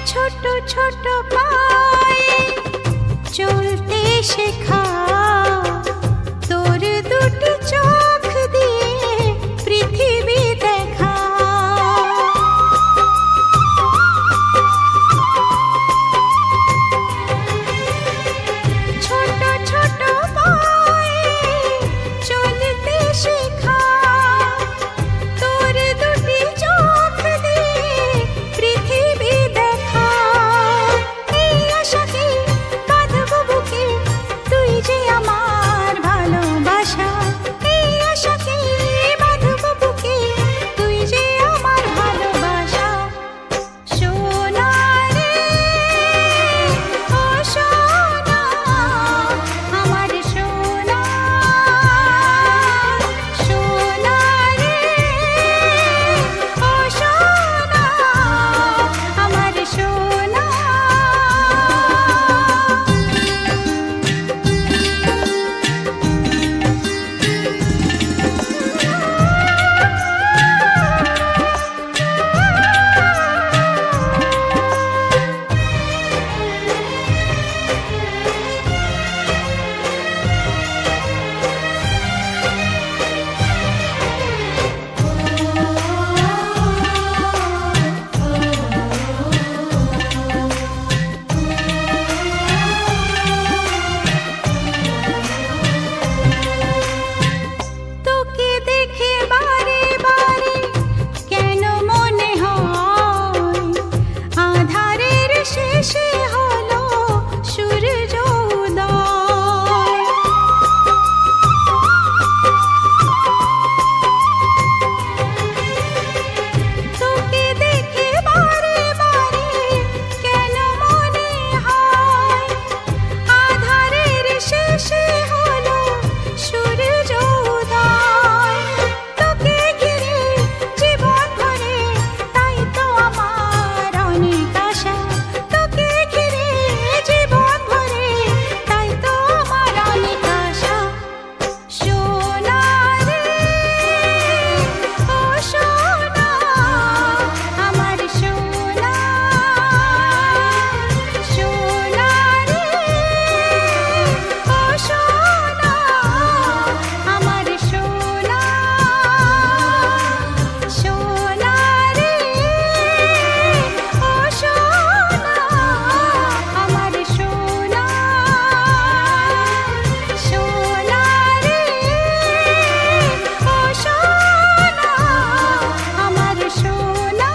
ছোট ছোট পায়ে চলতে শেখা, তোর দুটি চোখ দিয়ে পৃথিবী দেখা। ছোট ছোট পায়ে চলতে শেখা, তোর দুটি চোখ দিয়ে পৃথিবী দেখা। এই আশাকে বাঁধব বুকে, তুই যে আমার ভালোবাসা। এই আশাকে বাঁধব বুকে, তুই যে আমার ভালোবাসা। সোনা রে ও সোনা, আমার সোনা। সোনা রে ও সোনা, আমার সোনা। তোকে দেখে বারে বারে কেন মনে হয় আঁধারের শেষে হলো সূর্য উদয়। তোকে দেখে বারে বারে কেন মনে হয় আঁধারের শেষে হলো সূর্য উদয়। তোকে ঘিরে জীবন ভরে, তাই তো আমার অনেক আশা। তোকে ঘিরে জীবন ভরে, তাই তো আমার অনেক আশা। সোনা রে ও সোনা, আমার সোনা। সোনা রে ও সোনা, আমার সোনা। সোনা রে ও সোনা, আমার সোনা। সোনা রে ও সোনা, আমার সোনা।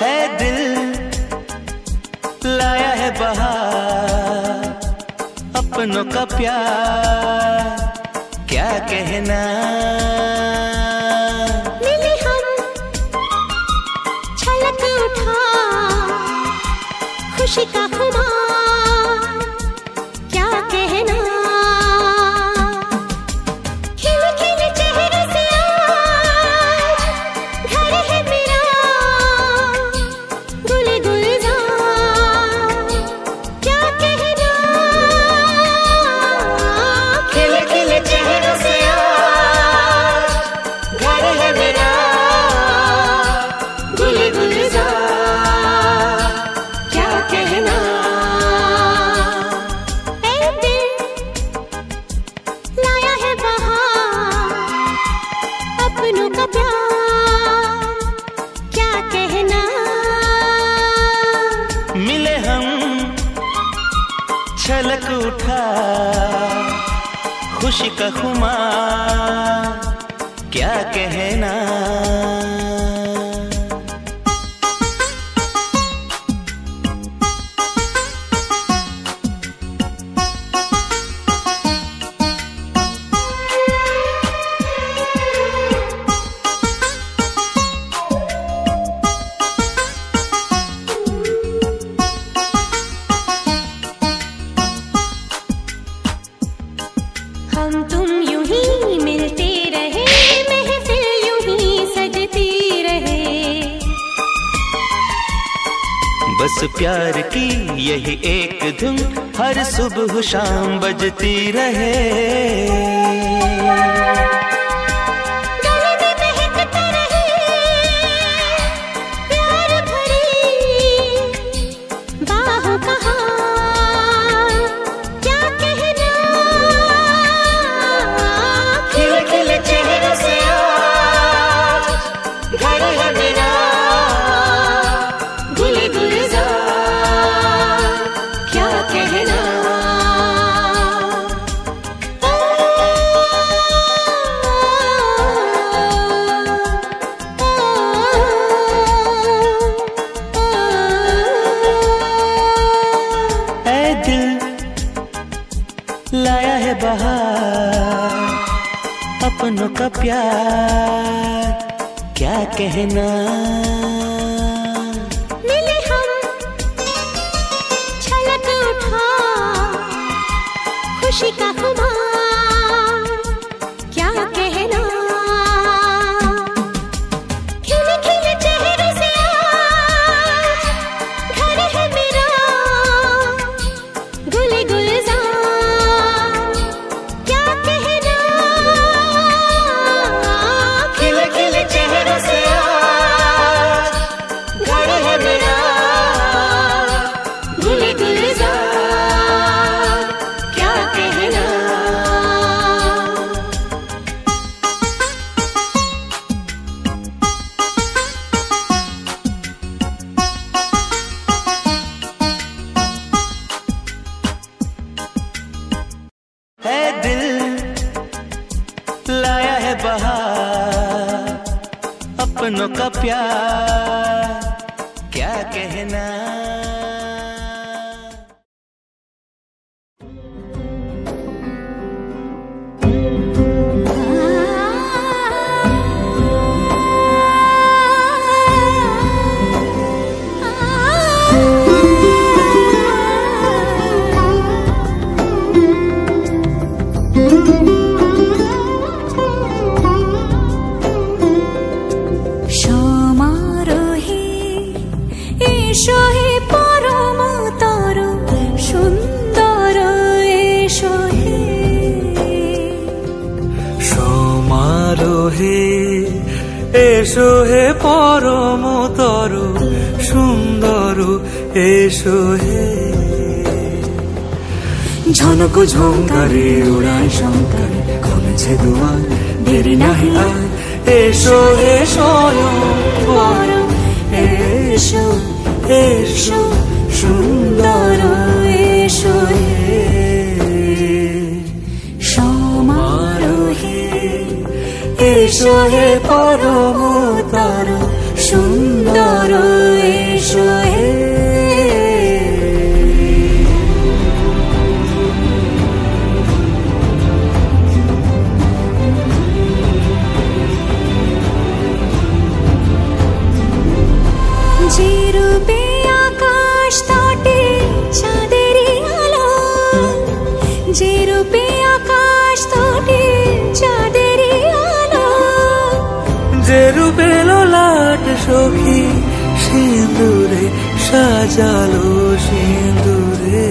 है दिल लाया है बहार, अपनों का प्यार क्या कहना। मिले हम छलक उठा खुशी का खुमार, क्या कहना। खिले खिले चेहरे से आज घर है मेरा, गुले गुलजार, क्या कहना। खिले खिले चेहरे से आज घर है मेरा, गुले गुलजार, क्या कहना। ऐ दिल लाया है बहार, अपनों का प्यार क्या कहना। मिले हम छलक उठा खुशी का खुमार क्या कहना। इस प्यार की यही एक धुन हर सुबह शाम बजती रहे। लाया है बहार अपनों का प्यार, क्या कहना। मिले हम छलक उठा खुशी का खुमार, क्या कहना। खिले खिले चेहरों से आज घर है मेरा, गुले गुलजार है दिल लाया है बहार अपनों का प्यार, क्या कहना। এসো হে পরমতর সুন্দর এসো হে। ঝনক ঝঙ্কারে উড়ায় শঙ্কারে খুলেছে দুয়ার, দেরি নাহি আর এসো হে স্বয়ং পরম এসো এসো সুন্দর এসো হে। সমারোহে এসো হে পরমতর সুন্দর এসো হে। যে রূপে আকাশ তটে চাঁদেরই আলো, যে রূপে আকাশ তটে চাঁদেরই আলো, যে রূপে ললাট সখী সিঁদুরে সাজালো সিঁদুরে,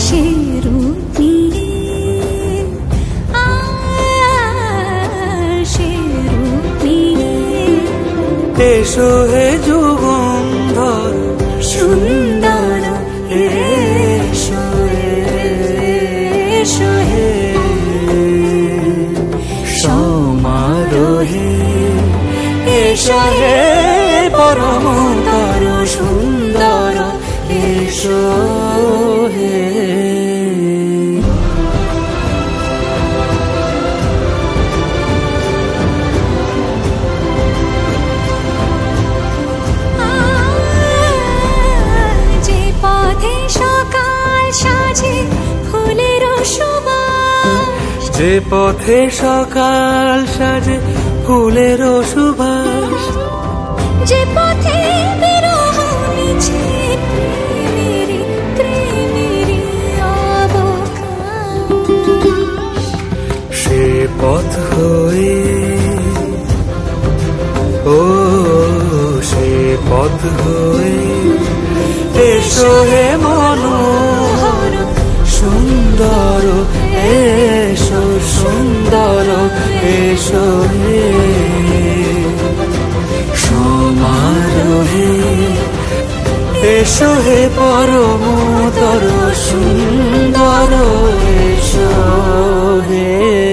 সে রূপ নিয়ে সে রূপ নিয়ে এসো হে যুগন্ধর সুন্দর এসো এসো হে। সমারোহে এসো হে পরমতর সুন্দর এসো হে। যে পথে সকাল সাজে ফুলের সুবাস, যে পথে বিরহ মিছে প্রেমেরই প্রেমেরই অবকাশ, সে পথ হয়ে ও সে পথ হয়ে এসো হে মনোহর সুন্দর এসো সুন্দর এসো হে সমারোহে এসো হে পরমতর সুন্দর এসো হে